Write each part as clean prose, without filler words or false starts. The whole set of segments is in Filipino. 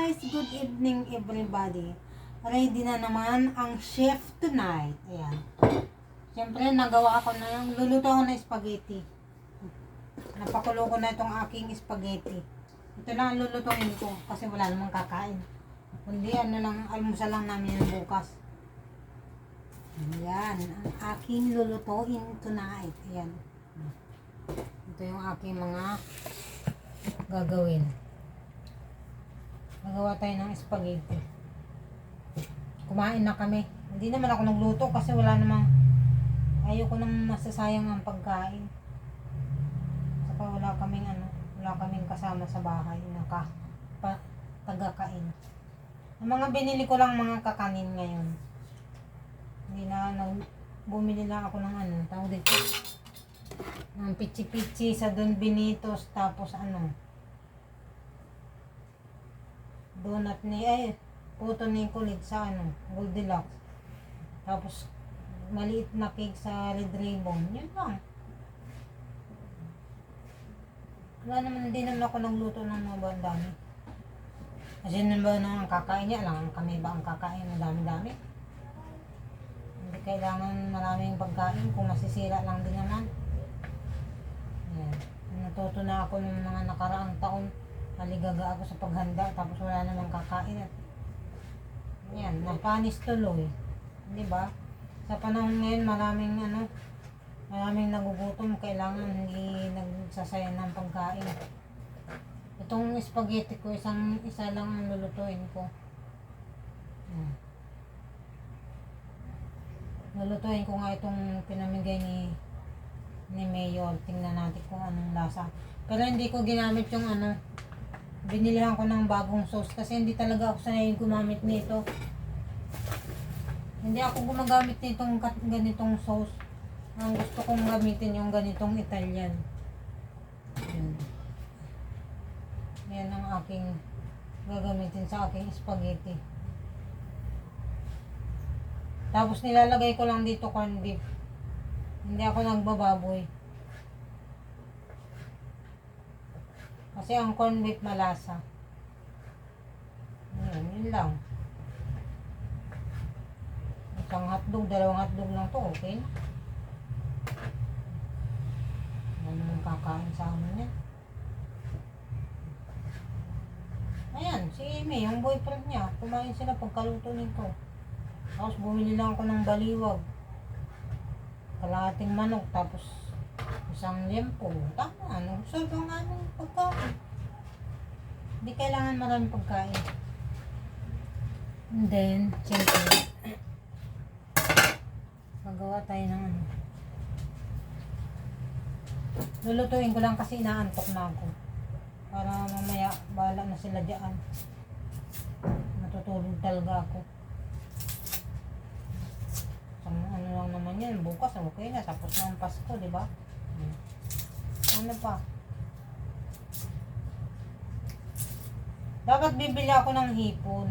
guys, good evening everybody. Ready na naman ang chef tonight. Ayan. Siyempre, nagawa ko na yung luluto ako ng spaghetti. Napakulo ko na itong aking spaghetti. Ito lang ang lulutuin ko kasi wala namang kakain. Kundi ano lang, almusal lang namin yung bukas. Ayan, ang aking lulutuin tonight. Ayan. Ito yung aking mga gagawin. Nagawa tayo ng spaghetti. Kumain na kami. Hindi naman ako nagluto kasi wala namang, ayoko nang masasayang ang pagkain. Saka wala kaming kasama sa bahay na tagakain. Ang mga binili ko lang mga kakanin ngayon. Bumili lang ako ng tawag dito, ng pichi-pichi sa Don Benitos, tapos donut puto ni kulit sa Goldilocks. Tapos maliit na cake sa Red Ribbon. Yun lang. Hindi naman ako nagluto ng mga bandami. Kasi naman ba nang kakain niya lang, kami ba ang kakain ng dami-dami? Hindi kailangan maraming pagkain kung masisira lang din naman. Yan. Natuto na ako ng mga nakaraang taon. Maligaga ako sa paghanda tapos wala namang kakain at yan, napanis tuloy. Di ba? Sa panahon ngayon maraming nagugutom, kailangan hindi nagsasayang ng pagkain. Itong spaghetti ko, isa lang ang lulutuin ko. Lulutuin ko nga itong pinamigay ni Mayor. Tingnan natin kung anong lasa. Pero hindi ko ginamit yung binilihan ko ng bagong sauce kasi hindi talaga ako sanay gumamit nito. Hindi ako gumagamit nitong ganitong sauce. Ang gusto kong gamitin yung ganitong Italian. Yan ang aking gagamitin sa aking spaghetti. Tapos nilalagay ko lang dito corned beef. Hindi ako nagbababoy. Kasi ang corned beef malasa. Yun lang. Isang hotdog, dalawang hotdog lang to, okay na. Ano nang kakain sa amin yan? Ayan, si Amy, yung boyfriend niya, kumain sila pagkaluto nito. Tapos bumili lang ako ng baliwag. Kalahating manok, tapos isang lempo. Tama, nagsolve ang aming pagkain. Hindi kailangan maraming pagkain. And then, siyempre, magawa tayo ng lulutuin ko lang kasi inaantok na ako. Para mamaya, bahala na sila diyan. Matutulog talaga ako. Ano lang naman yan, bukas okay na, tapos na ang Pasko, di ba? Ano pa? Dapat bibili ako ng hipon.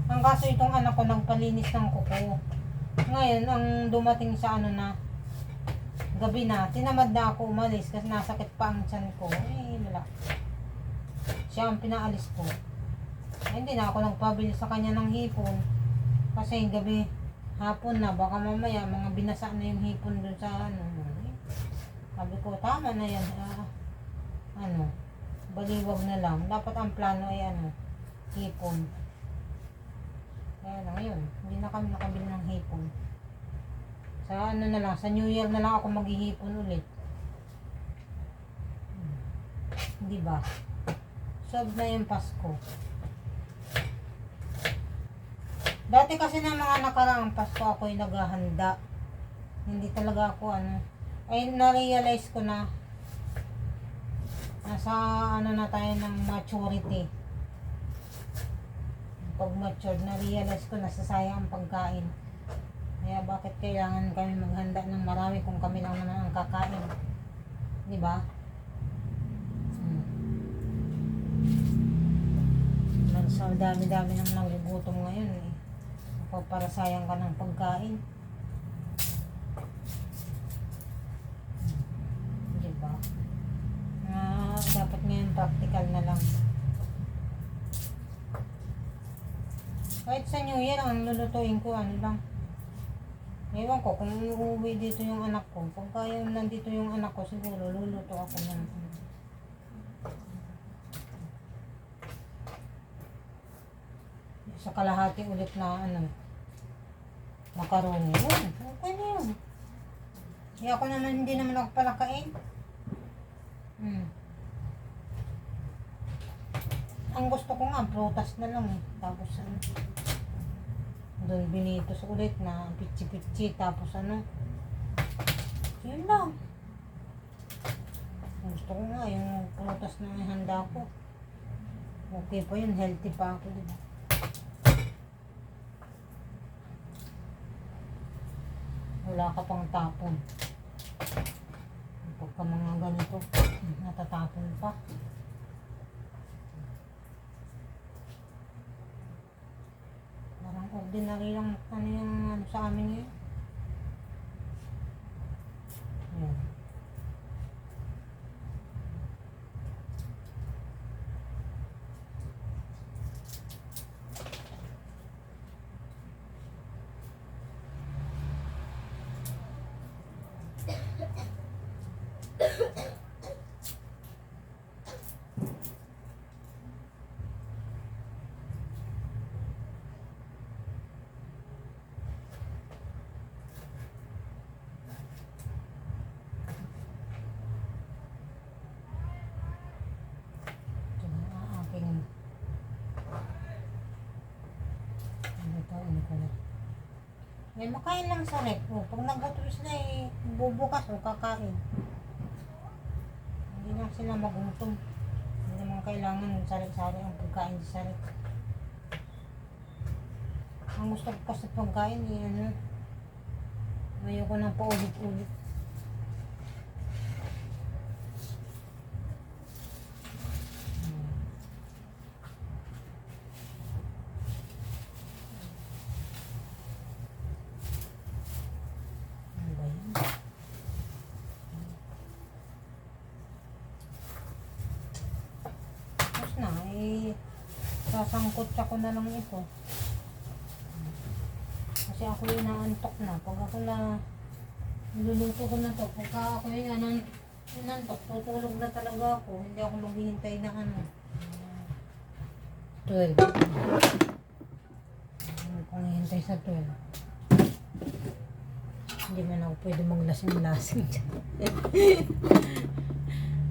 Ang kaso itong anak ko nagpalinis ng kuko. Ngayon, ang dumating sa gabi na, tinamad na ako umalis kasi nasakit pa ang tiyan ko. Wala. Siya ang pinaalis ko. Hindi na ako nagpabili sa kanya ng hipon. Kasi gabi, hapon na, baka mamaya mga binasa na yung hipon dun sa Sabi ko, tama na yan. Baliwag na lang. Dapat ang plano ay hipon. Kaya lang ngayon, hindi na kami nakabili ng hipon. Sa na lang, sa New Year na lang ako maghihipon ulit. Di ba? Solve na yung Pasko. Dati kasi na mga nakaraang Pasko ako'y naghahanda. Hindi talaga ako ay na-realize ko na nasa na tayo ng maturity. Pag matured, na-realize ko nasasayang ang pagkain. Kaya bakit kailangan kami maghanda ng marami kung kami lang naman ang kakain? Di ba? So, dami-dami nang nagugutom ngayon eh. Para sayang ka ng pagkain. Diba? Dapat ngayon practical na lang. Kahit sa New Year, ang lulutuin ko, ano lang. Ewan ko, kung uuwi dito yung anak ko, pagka yung nandito yung anak ko, siguro luluto ako ng sa kalahati ulit na ano, macaroni. Yun, okay na yun. Ako naman, hindi naman ako palakain. Ang gusto ko nga, prutas na lang. Tapos ano, doon binitos ulit na pitsi-pitsi. Tapos ano, yun lang. Ang gusto ko nga, yung prutas na handa ko. Okay pa yun, healthy pa ako. Diba? Wala ka pang tapon. Pagka mga ganito, natatapon pa. Parang ordinary lang ano yung ano sa amin yun. Ayan. May makain lang sa rep. Pag naggutom sila bubukas o kakain. Hindi lang sila magutom. Hindi naman kailangan sari-sari ang pagkain sa rep. Ang gusto ko kasi pagkain ano, ayoko nang paulit-ulit. Sasangkot ako na lang ito. Kasi ako yung naantok na. Pag ako na niluluto ko na to, pagka ako yung nantok, tutulog na talaga ako. Hindi ako maghihintay na ano. 12. Hindi ko maghihintay sa 12. Hindi man ako pwede maglasing-lasing dyan.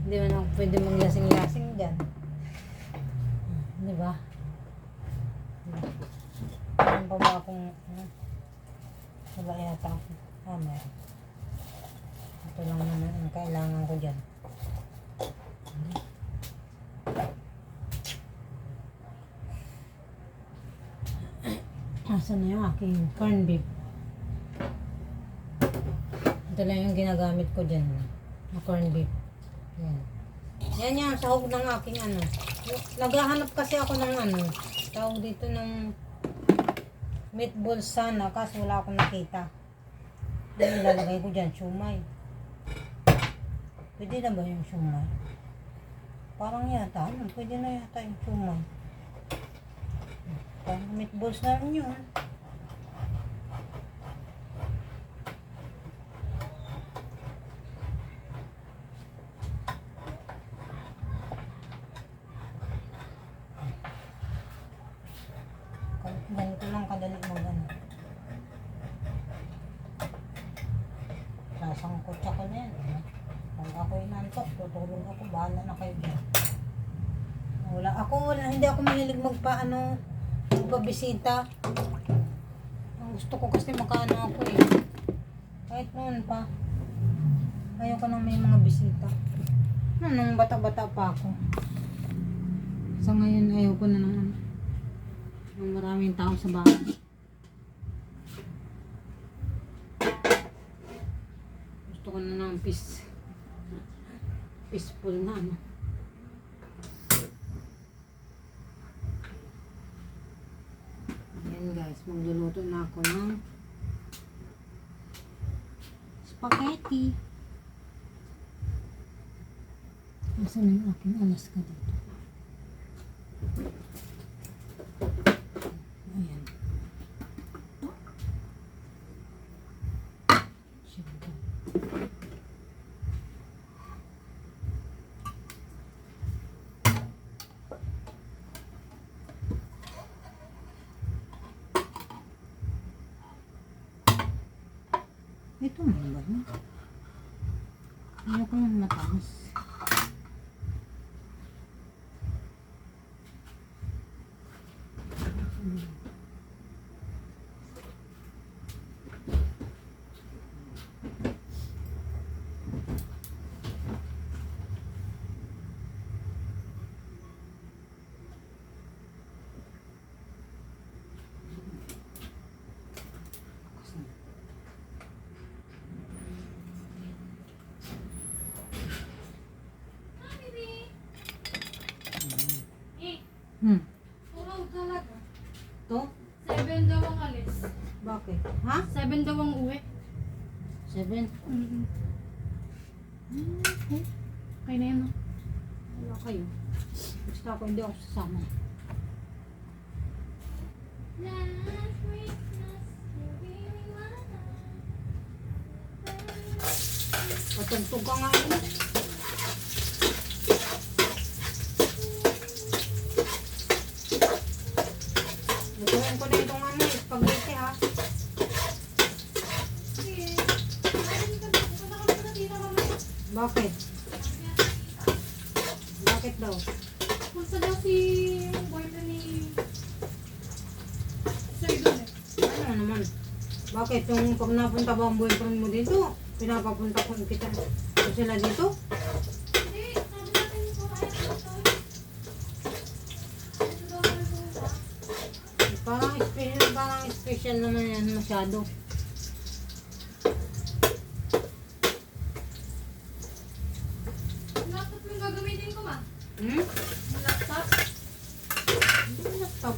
Hindi man ako pwede maglasing-lasing dyan. Diba? Meron pa ba akong wala yata ako. Meron. Ito lang naman ang kailangan ko dyan. Asan na yung aking corn beef? Ito lang yung ginagamit ko dyan. Na corn beef. Yan. Yan yung sahog ng aking ano. Naghahanap kasi ako ng ano. Tawag dito ng meatballs sana kasi wala akong nakita. Ano ilalagay ko dyan? Shumay. Pwede na ba yung shumay? Parang yata. Pwede na yata yung shumay. Parang meatballs na rin yun. Ganito lang kadali mag ano. Sasangkot ako na yan. Pag ako inantok, tutulog ako. Bahala na kayo dyan. Hindi ako mahilig magpabisita. Ang gusto ko kasi makaano ako Kahit noon pa. Ayoko nang may mga bisita. Nung bata-bata pa ako. Sa ngayon ayoko na ng maraming tao sa bahay. Gusto ko na ng peaceful na ano. Ayan guys, magluluto na ako ng spaghetti. Nasaan na yung aking Alaska dito? Ayan. Ito malambot na. Ayoko yung matamis. Tulaw talaga. To? 7 daw ang alis. Bakit? Ha? 7 daw ang uwi. 7? Okay. Okay na yun, no? Wala kayo. Basta ako hindi ako sasama. Last Christmas, you really wanna. Patugtog ka nga yun. Lutuin ko na itong ano, spaghetti ha. Sige. Ayun ka na. Punta ka na dito mamaya. Bakit? Bakit daw? Punta daw si yung boyfriend ni Sir doon eh. Ano naman? Bakit yung pag napunta ba ang boyfriend mo dito, pinapapunta ko kita ko sila dito? Hindi. Sabi natin ko ayaw ko ito. Ito daw ang punta. Parang special naman yan masyado. Yung laptop yung gagamitin ko, ma. Hmm? Yung laptop. Laptop.